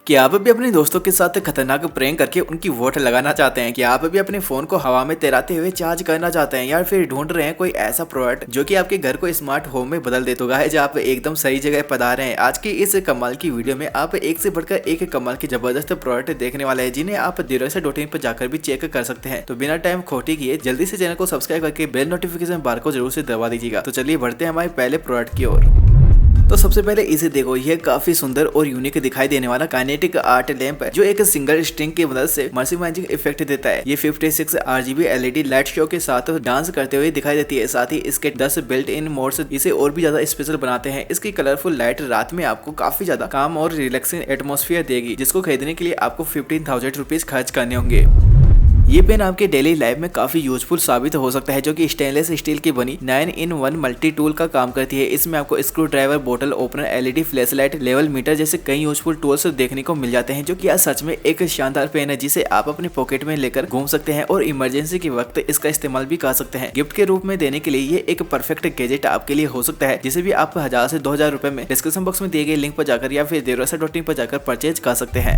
कि आप भी अपने दोस्तों के साथ खतरनाक प्रैंक करके उनकी वोट लगाना चाहते हैं, कि आप भी अपने फोन को हवा में तैराते हुए चार्ज करना चाहते हैं, या फिर ढूंढ रहे हैं कोई ऐसा प्रोडक्ट जो कि आपके घर को स्मार्ट होम में बदल दे। तो गाइस आप एकदम सही जगह पधारे हैं। आज की इस कमाल की वीडियो में आप एक से बढ़कर एक कमाल की जबरदस्त प्रोडक्ट देखने वाले हैं, जिन्हें आप Dirosa.in पर जाकर भी चेक कर सकते हैं। तो बिना टाइम खोटी किए जल्दी से चैनल को सब्सक्राइब करके बेल नोटिफिकेशन बार को जरूर से दबा दीजिएगा। तो चलिए बढ़ते हैं हमारे पहले प्रोडक्ट की ओर। तो सबसे पहले इसे देखो, यह काफी सुंदर और यूनिक दिखाई देने वाला काइनेटिक आर्ट लैंप है, जो एक सिंगल स्ट्रिंग की मदद से इमर्सिव मैजिक इफेक्ट देता है। ये 56 RGB LED लाइट शो के साथ डांस करते हुए दिखाई देती है। साथ ही इसके 10 बिल्ट इन मोड्स इसे और भी ज्यादा स्पेशल बनाते हैं। इसकी कलरफुल लाइट रात में आपको काफी ज्यादा काम और रिलैक्सिंग एटमॉस्फेयर देगी, जिसको खरीदने के लिए आपको 15,000 रुपीज खर्च करने होंगे। ये पेन आपके डेली लाइफ में काफी यूजफुल साबित हो सकता है, जो कि स्टेनलेस स्टील की बनी 9-in-1 मल्टी टूल का काम करती है। इसमें आपको स्क्रू ड्राइवर, बोतल opener, LED flashlight, level meter जैसे कई यूजफुल टूल्स देखने को मिल जाते हैं, जो कि आज सच में एक शानदार पेन है, जिसे आप अपने पॉकेट में लेकर घूम सकते हैं और इमरजेंसी के वक्त इसका इस्तेमाल भी कर सकते हैं। गिफ्ट के रूप में देने के लिए ये एक परफेक्ट गैजेट आपके लिए हो सकता है, जिसे भी आप 1000 से 2000 रुपए में डिस्क्रिप्शन बॉक्स में दिए गए लिंक पर जाकर या फिर Dirosa.in पर जाकर परचेज कर सकते हैं।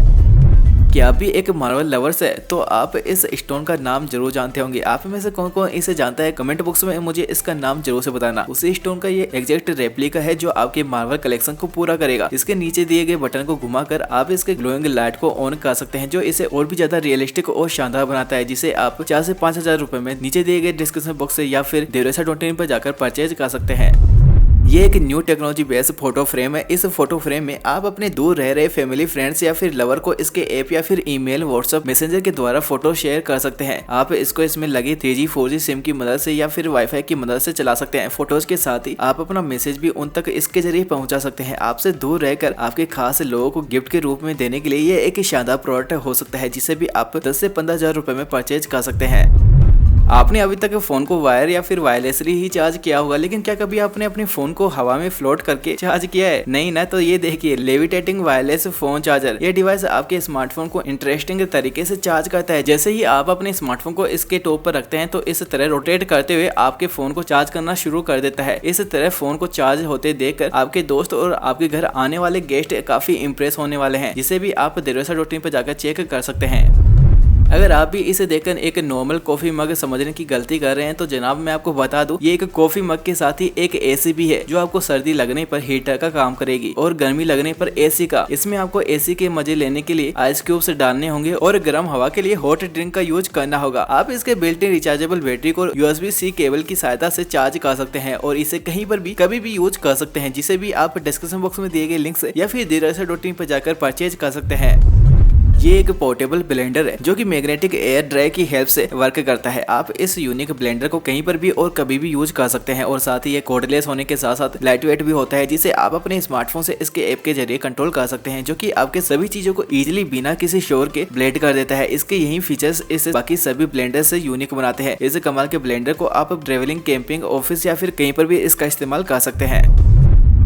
क्या आप भी एक मार्वल लवर्स है तो आप इस स्टोन का नाम जरूर जानते होंगे। आप में से कौन कौन इसे जानता है, कमेंट बॉक्स में मुझे इसका नाम जरूर से बताना। उसी स्टोन का ये एग्जैक्ट रेप्लिका है, जो आपके मार्वल कलेक्शन को पूरा करेगा। इसके नीचे दिए गए बटन को घुमाकर आप इसके ग्लोइंग लाइट को ऑन कर सकते हैं, जो इसे और भी ज्यादा रियलिस्टिक और शानदार बनाता है, जिसे आप 4 से 5000 रुपए में नीचे दिए गए डिस्क्रिप्शन बॉक्स से या फिर Dirosa.in पर जाकर परचेज कर सकते हैं। ये एक new technology based photo frame है। इस फोटो फ्रेम में आप अपने दूर रह रहे फैमिली, फ्रेंड्स या फिर लवर को इसके ऐप या फिर ईमेल, व्हाट्सएप, मैसेंजर के द्वारा फोटो शेयर कर सकते हैं। आप इसको इसमें लगे 3G 4G सिम की मदद से या फिर वाईफाई की मदद से चला सकते हैं। फोटोज के साथ ही आप अपना मैसेज भी उन तक इसके जरिए पहुंचा सकते हैं। आपसे दूर रहकर आपके खास लोगों को गिफ्ट के रूप में देने के लिए ये एक शानदार प्रोडक्ट हो सकता है, जिसे भी आप 10 से 15,000 रुपए में परचेज कर सकते हैं। आपने अभी तक फोन को वायर या फिर वायरलेसली ही चार्ज किया होगा, लेकिन क्या कभी आपने अपने फोन को हवा में फ्लोट करके चार्ज किया है? नहीं ना? तो ये देखिए लेविटेटिंग वायरलेस फोन चार्जर। ये डिवाइस आपके स्मार्टफोन को इंटरेस्टिंग तरीके से चार्ज करता है। जैसे ही आप अपने स्मार्टफोन को इसके टॉप पर रखते हैं तो इस तरह रोटेट करते हुए आपके फोन को चार्ज करना शुरू कर देता है। इस तरह फोन को चार्ज होते देखकर आपके दोस्त और आपके घर आने वाले गेस्ट काफी इंप्रेस होने वाले हैं, जिसे भी आप Dirosa.in पर जाकर चेक कर सकते हैं। अगर आप भी इसे देखकर एक नॉर्मल कॉफी मग समझने की गलती कर रहे हैं तो जनाब मैं आपको बता दूं, ये एक कॉफी मग के साथ ही एक AC भी है, जो आपको सर्दी लगने पर हीटर का काम करेगी और गर्मी लगने पर AC का। इसमें आपको AC के मजे लेने के लिए आइस क्यूब्स डालने होंगे और गर्म हवा के लिए हॉट ड्रिंक का यूज करना होगा। आप इसके बिल्ट इन रिचार्जेबल बैटरी को USB-C केबल की सहायता से चार्ज कर सकते हैं और इसे कहीं पर भी कभी भी यूज कर सकते हैं, जिसे भी आप डिस्क्रिप्शन बॉक्स में दिए गए लिंक से या फिर Dirosa.in पर जाकर परचेज कर सकते हैं। ये एक पोर्टेबल ब्लेंडर है, जो कि मैग्नेटिक एयर ड्राई की हेल्प से वर्क करता है। आप इस यूनिक ब्लेंडर को कहीं पर भी और कभी भी यूज कर सकते हैं और साथ ही ये कॉर्डलेस होने के साथ साथ लाइट वेट भी होता है, जिसे आप अपने स्मार्टफोन से इसके ऐप के जरिए कंट्रोल कर सकते हैं, जो कि आपके सभी चीजों को इजीली बिना किसी शोर के ब्लेंड कर देता है। इसके यही फीचर्स इस बाकी सभी ब्लेंडर से यूनिक बनाते हैं। इस कमाल के ब्लेंडर को आप ट्रेवलिंग, कैंपिंग, ऑफिस या फिर कहीं पर भी इसका इस्तेमाल कर सकते हैं।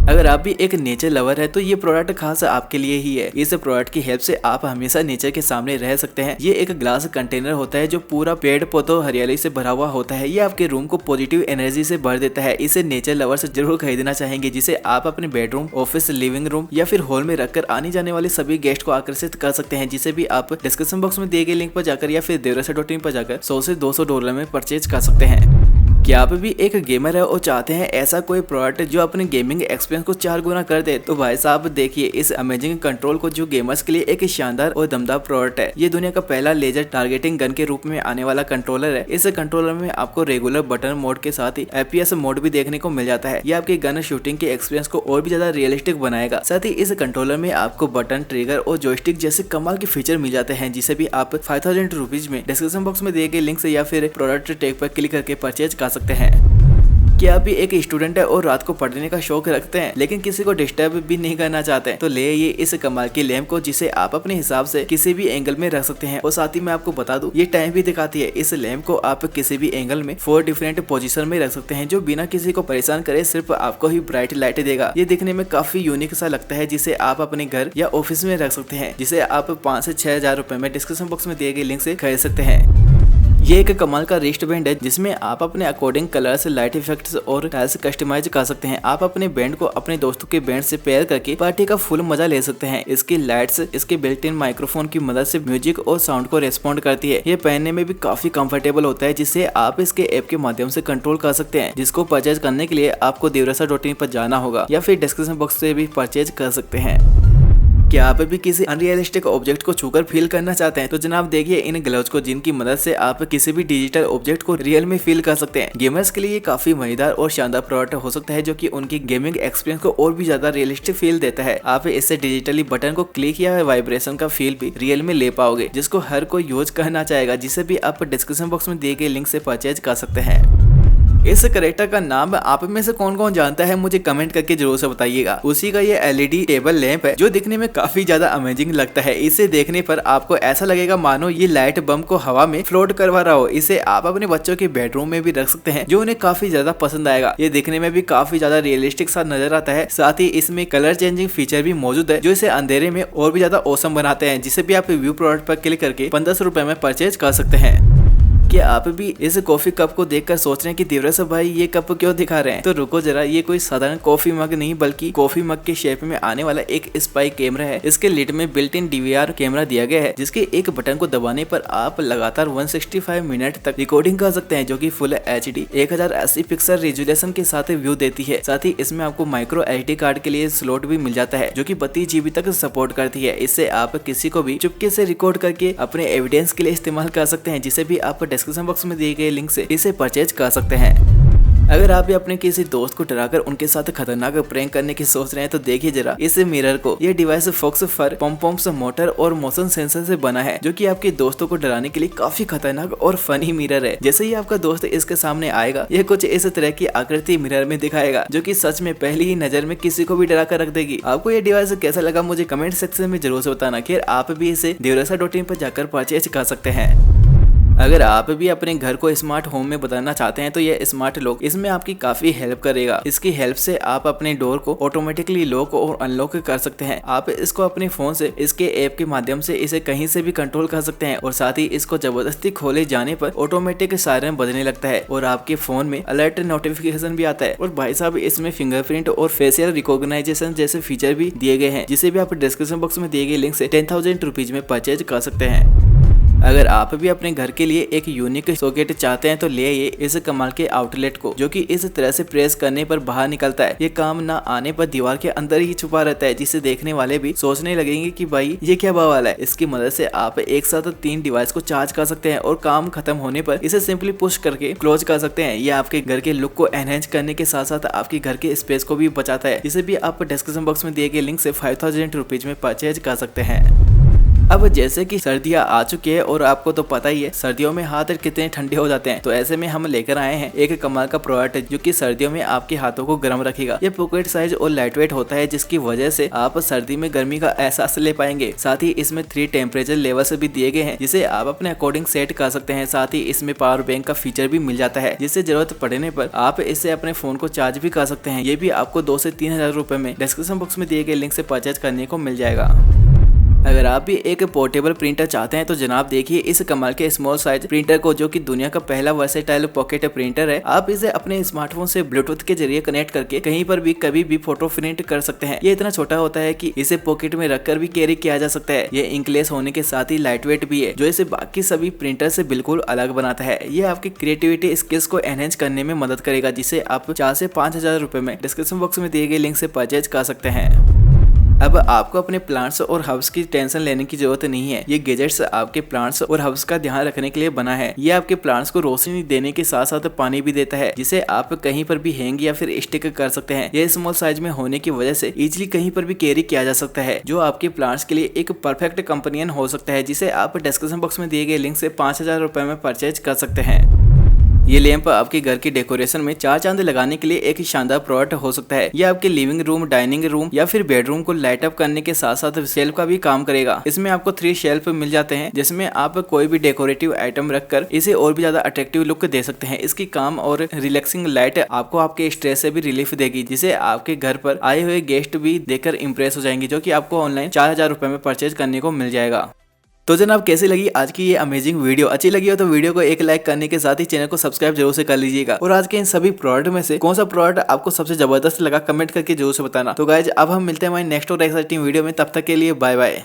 अगर आप भी एक नेचर लवर है तो ये प्रोडक्ट खास आपके लिए ही है। इस प्रोडक्ट की हेल्प से आप हमेशा नेचर के सामने रह सकते हैं। ये एक ग्लास कंटेनर होता है, जो पूरा पेड़ पौधों हरियाली से भरा हुआ होता है। ये आपके रूम को पॉजिटिव एनर्जी से भर देता है। इसे नेचर लवर से जरूर खरीदना चाहेंगे, जिसे आप अपने बेडरूम, ऑफिस, लिविंग रूम या फिर हॉल में रखकर आने जाने वाले सभी गेस्ट को आकर्षित कर सकते हैं, जिसे भी आप डिस्क्रिप्शन बॉक्स में दिए गए लिंक पर जाकर या फिर Dirosa.in पर जाकर 100 से 200 डॉलर में परचेज कर सकते हैं। क्या आप भी एक गेमर है और चाहते हैं ऐसा कोई प्रोडक्ट जो अपने गेमिंग एक्सपीरियंस को 4 गुना कर दे? तो भाई साहब देखिए इस अमेजिंग कंट्रोल को, जो गेमर्स के लिए एक शानदार और दमदार प्रोडक्ट है। ये दुनिया का पहला लेजर टारगेटिंग गन के रूप में आने वाला कंट्रोलर है। इस कंट्रोलर में आपको रेगुलर बटन मोड के साथ ही FPS मोड भी देखने को मिल जाता है। ये आपके गन शूटिंग के एक्सपीरियंस को और भी ज्यादा रियलिस्टिक बनाएगा। साथ ही इस कंट्रोलर में आपको बटन, ट्रिगर और जॉयस्टिक जैसे कमाल के फीचर मिल जाते हैं, जिसे भी आप 5000 रुपीज में डिस्क्रिप्शन बॉक्स में दिए गए लिंक से या फिर प्रोडक्ट टैग पर क्लिक करके परचेज कर सकते हैं। क्या आप भी एक स्टूडेंट है और रात को पढ़ने का शौक रखते हैं, लेकिन किसी को डिस्टर्ब भी नहीं करना चाहते हैं? तो ले ये इस कमाल की लैंप को, जिसे आप अपने हिसाब से किसी भी एंगल में रख सकते हैं। और साथ ही मैं आपको बता दूं, ये टाइम भी दिखाती है। इस लैंप को आप किसी भी एंगल में 4 डिफरेंट पोजीशन में रख सकते हैं, जो बिना किसी को परेशान करे सिर्फ आपको ही ब्राइट लाइट देगा। ये दिखने में काफी यूनिक सा लगता है, जिसे आप अपने घर या ऑफिस में रख सकते हैं, जिसे आप 5 से 6 हजार रुपए में डिस्क्रिप्शन बॉक्स में दिए गए लिंक से खरीद सकते हैं। ये एक कमाल का रिस्ट बैंड है जिसमें आप अपने अकॉर्डिंग कलर्स, लाइट इफेक्ट्स और टाइल्स कस्टमाइज कर सकते हैं। आप अपने बैंड को अपने दोस्तों के बैंड से पेयर करके पार्टी का फुल मजा ले सकते हैं। इसकी लाइट्स इसके बिल्ट इन माइक्रोफोन की मदद से म्यूजिक और साउंड को रेस्पॉन्ड करती है। ये पहनने में भी काफी कंफर्टेबल होता है, जिसे आप इसके ऐप के माध्यम से कंट्रोल कर सकते हैं, जिसको परचेज करने के लिए आपको devrasa.in पर जाना होगा या फिर डिस्क्रिप्शन बॉक्स से भी परचेज कर सकते हैं। क्या आप भी किसी अनरियलिस्टिक ऑब्जेक्ट को छूकर फील करना चाहते हैं? तो जनाब देखिए इन ग्लव्स को, जिनकी मदद से आप किसी भी डिजिटल ऑब्जेक्ट को रियल में फील कर सकते हैं। गेमर्स के लिए ये काफी मजेदार और शानदार प्रोडक्ट हो सकता है, जो कि उनकी गेमिंग एक्सपीरियंस को और भी ज्यादा रियलिस्टिक फील देता है। आप इससे डिजिटली बटन को क्लिक या वाइब्रेशन का फील भी रियल में ले पाओगे, जिसको हर कोई यूज करना चाहेगा, जिसे भी आप डिस्क्रिप्शन बॉक्स में दिए गए लिंक से परचेज कर सकते हैं। इस करेक्टर का नाम आप में से कौन कौन जानता है, मुझे कमेंट करके जरूर से बताइएगा। उसी का ये एलईडी टेबल लैंप है, जो दिखने में काफी ज्यादा अमेजिंग लगता है। इसे देखने पर आपको ऐसा लगेगा मानो ये लाइट बम को हवा में फ्लोट करवा रहा हो। इसे आप अपने बच्चों के बेडरूम में भी रख सकते हैं, जो उन्हें काफी ज्यादा पसंद आएगा। ये देखने में भी काफी ज्यादा रियलिस्टिक सा नजर आता है। साथ ही इसमें कलर चेंजिंग फीचर भी मौजूद है, जो इसे अंधेरे में और भी ज्यादा औसम बनाते हैं, जिसे भी आप व्यू प्रोडक्ट पर क्लिक करके 1500 रुपए में परचेज कर सकते हैं। क्या आप भी इस कॉफी कप को देखकर सोच रहे हैं कि देवरासा भाई ये कप क्यों दिखा रहे हैं? तो रुको जरा, ये कोई साधारण कॉफी मग नहीं बल्कि कॉफी मग के शेप में आने वाला एक स्पाई कैमरा है। इसके लिड में बिल्ट इन डीवीआर कैमरा दिया गया है, जिसके एक बटन को दबाने पर आप लगातार 165 मिनट तक रिकॉर्डिंग कर सकते हैं, जो कि फुल HD 1080 पिक्सल रेजोल्यूशन के साथ व्यू देती है। साथ ही इसमें आपको माइक्रो SD कार्ड के लिए स्लॉट भी मिल जाता है, जो कि 32 GB तक सपोर्ट करती है। इससे आप किसी को भी चुपके से रिकॉर्ड करके अपने एविडेंस के लिए इस्तेमाल कर सकते हैं, जिसे भी आप डिस्क्रिप्शन बॉक्स में दिए गए लिंक से इसे परचेज कर सकते हैं। अगर आप भी अपने किसी दोस्त को डराकर उनके साथ खतरनाक प्रैंक करने की सोच रहे हैं, तो देखिए जरा इस मिरर को। यह डिवाइस फॉक्स फर, पॉम्स, मोटर और मोशन सेंसर से बना है, जो कि आपके दोस्तों को डराने के लिए काफी खतरनाक और फनी मिरर है। जैसे ही आपका दोस्त इसके सामने आएगा, यह कुछ इस तरह की आकृति मिरर में दिखाएगा, जो कि सच में पहली ही नजर में किसी को भी डरा कर रख देगी। आपको यह डिवाइस कैसा लगा मुझे कमेंट सेक्शन में जरूर से बताना। खैर आप भी इसे devrasa.in पर जाकर परचेज कर सकते हैं। अगर आप भी अपने घर को स्मार्ट होम में बदलना चाहते हैं, तो यह स्मार्ट लॉक इसमें आपकी काफी हेल्प करेगा। इसकी हेल्प से आप अपने डोर को ऑटोमेटिकली लॉक और अनलॉक कर सकते हैं। आप इसको अपने फोन से इसके ऐप के माध्यम से इसे कहीं से भी कंट्रोल कर सकते हैं, और साथ ही इसको जबरदस्ती खोले जाने पर ऑटोमेटिक सायरन बजने लगता है और आपके फोन में अलर्ट नोटिफिकेशन भी आता है। और भाई साहब, इसमें फिंगरप्रिंट और फेशियल रिकॉग्नाइजेशन जैसे फीचर भी दिए गए हैं, जिसे भी आप डिस्क्रिप्शन बॉक्स में दिए गए लिंक से 10,000 रुपीज में परचेज कर सकते हैं। अगर आप भी अपने घर के लिए एक यूनिक सॉकेट चाहते हैं, तो ले आइए इस कमाल के आउटलेट को, जो कि इस तरह से प्रेस करने पर बाहर निकलता है। ये काम ना आने पर दीवार के अंदर ही छुपा रहता है, जिसे देखने वाले भी सोचने लगेंगे कि भाई ये क्या बवाल है। इसकी मदद से आप एक साथ 3 डिवाइस को चार्ज कर सकते हैं, और काम खत्म होने पर इसे सिंपली पुश करके क्लोज कर सकते हैं। ये आपके घर के लुक को एनहेंस करने के साथ साथ आपके घर के स्पेस को भी बचाता है, जिसे भी आप डिस्क्रिप्शन बॉक्स में दिए गए लिंक से 5,000 रुपीज में परचेज कर सकते हैं। अब जैसे कि सर्दियां आ चुकी है, और आपको तो पता ही है सर्दियों में हाथ कितने ठंडे हो जाते हैं, तो ऐसे में हम लेकर आए हैं एक कमाल का प्रोडक्ट, जो कि सर्दियों में आपके हाथों को गर्म रखेगा। ये पॉकेट साइज और लाइट वेट होता है, जिसकी वजह से आप सर्दी में गर्मी का एहसास ले पाएंगे। साथ ही इसमें 3 टेम्परेचर लेवल्स भी दिए गए हैं, जिसे आप अपने अकॉर्डिंग सेट कर सकते हैं। साथ ही इसमें पावर बैंक का फीचर भी मिल जाता है, जिससे जरूरत पड़ने पर आप इससे अपने फोन को चार्ज भी कर सकते हैं। ये भी आपको 2 से 3,000 रुपए में डिस्क्रिप्शन बॉक्स में दिए गए लिंक से परचेज करने को मिल जाएगा। अगर आप भी एक पोर्टेबल प्रिंटर चाहते हैं, तो जनाब देखिए इस कमाल के स्मॉल साइज प्रिंटर को, जो कि दुनिया का पहला वर्सेटाइल पॉकेट प्रिंटर है। आप इसे अपने स्मार्टफोन से ब्लूटूथ के जरिए कनेक्ट करके कहीं पर भी कभी भी फोटो प्रिंट कर सकते हैं। ये इतना छोटा होता है कि इसे पॉकेट में रखकर भी कैरी किया जा सकता है। ये इंकलेस होने के साथ ही लाइट वेट भी है, जो इसे बाकी सभी प्रिंटर से बिल्कुल अलग बनाता है। ये आपकी क्रिएटिविटी स्किल्स को एनहेंस करने में मदद करेगा, जिसे आप 4 से 5,000 रुपए में डिस्क्रिप्शन बॉक्स में दिए गए लिंक से परचेज कर सकते हैं। अब आपको अपने प्लांट्स और हर्ब्स की टेंशन लेने की जरूरत नहीं है। ये गैजेट्स आपके प्लांट्स और हर्ब्स का ध्यान रखने के लिए बना है। ये आपके प्लांट्स को रोशनी देने के साथ साथ पानी भी देता है, जिसे आप कहीं पर भी हैंग या फिर स्टिक कर सकते हैं। ये स्मॉल साइज में होने की वजह से इजीली कहीं पर भी कैरी किया जा सकता है, जो आपके प्लांट्स के लिए एक परफेक्ट कंपेनियन हो सकता है, जिसे आप डिस्क्रिप्शन बॉक्स में दिए गए लिंक से 5,000 रुपए में परचेज कर सकते हैं। ये लैंप आपके घर की डेकोरेशन में 4 चांद लगाने के लिए एक शानदार प्रोडक्ट हो सकता है। ये आपके लिविंग रूम, डाइनिंग रूम या फिर बेडरूम को लाइट अप करने के साथ साथ शेल्फ का भी काम करेगा। इसमें आपको 3 शेल्फ मिल जाते हैं, जिसमें आप कोई भी डेकोरेटिव आइटम रखकर इसे और भी ज्यादा अट्रैक्टिव लुक दे सकते हैं। इसकी काम और रिलैक्सिंग लाइट आपको आपके स्ट्रेस से भी रिलीफ देगी, जिसे आपके घर पर आए हुए गेस्ट भी देखकर इंप्रेस हो जाएंगे, जो कि आपको ऑनलाइन 4,000 रुपए में परचेज करने को मिल जाएगा। तो जनाब कैसी लगी आज की ये अमेजिंग वीडियो? अच्छी लगी हो तो वीडियो को एक लाइक करने के साथ ही चैनल को सब्सक्राइब जरूर से कर लीजिएगा। और आज के इन सभी प्रोडक्ट में से कौन सा प्रोडक्ट आपको सबसे जबरदस्त लगा कमेंट करके जरूर से बताना। तो गाइज अब हम मिलते हैं हमारी नेक्स्ट और एक्साइटिंग वीडियो में, तब तक के लिए बाय बाय।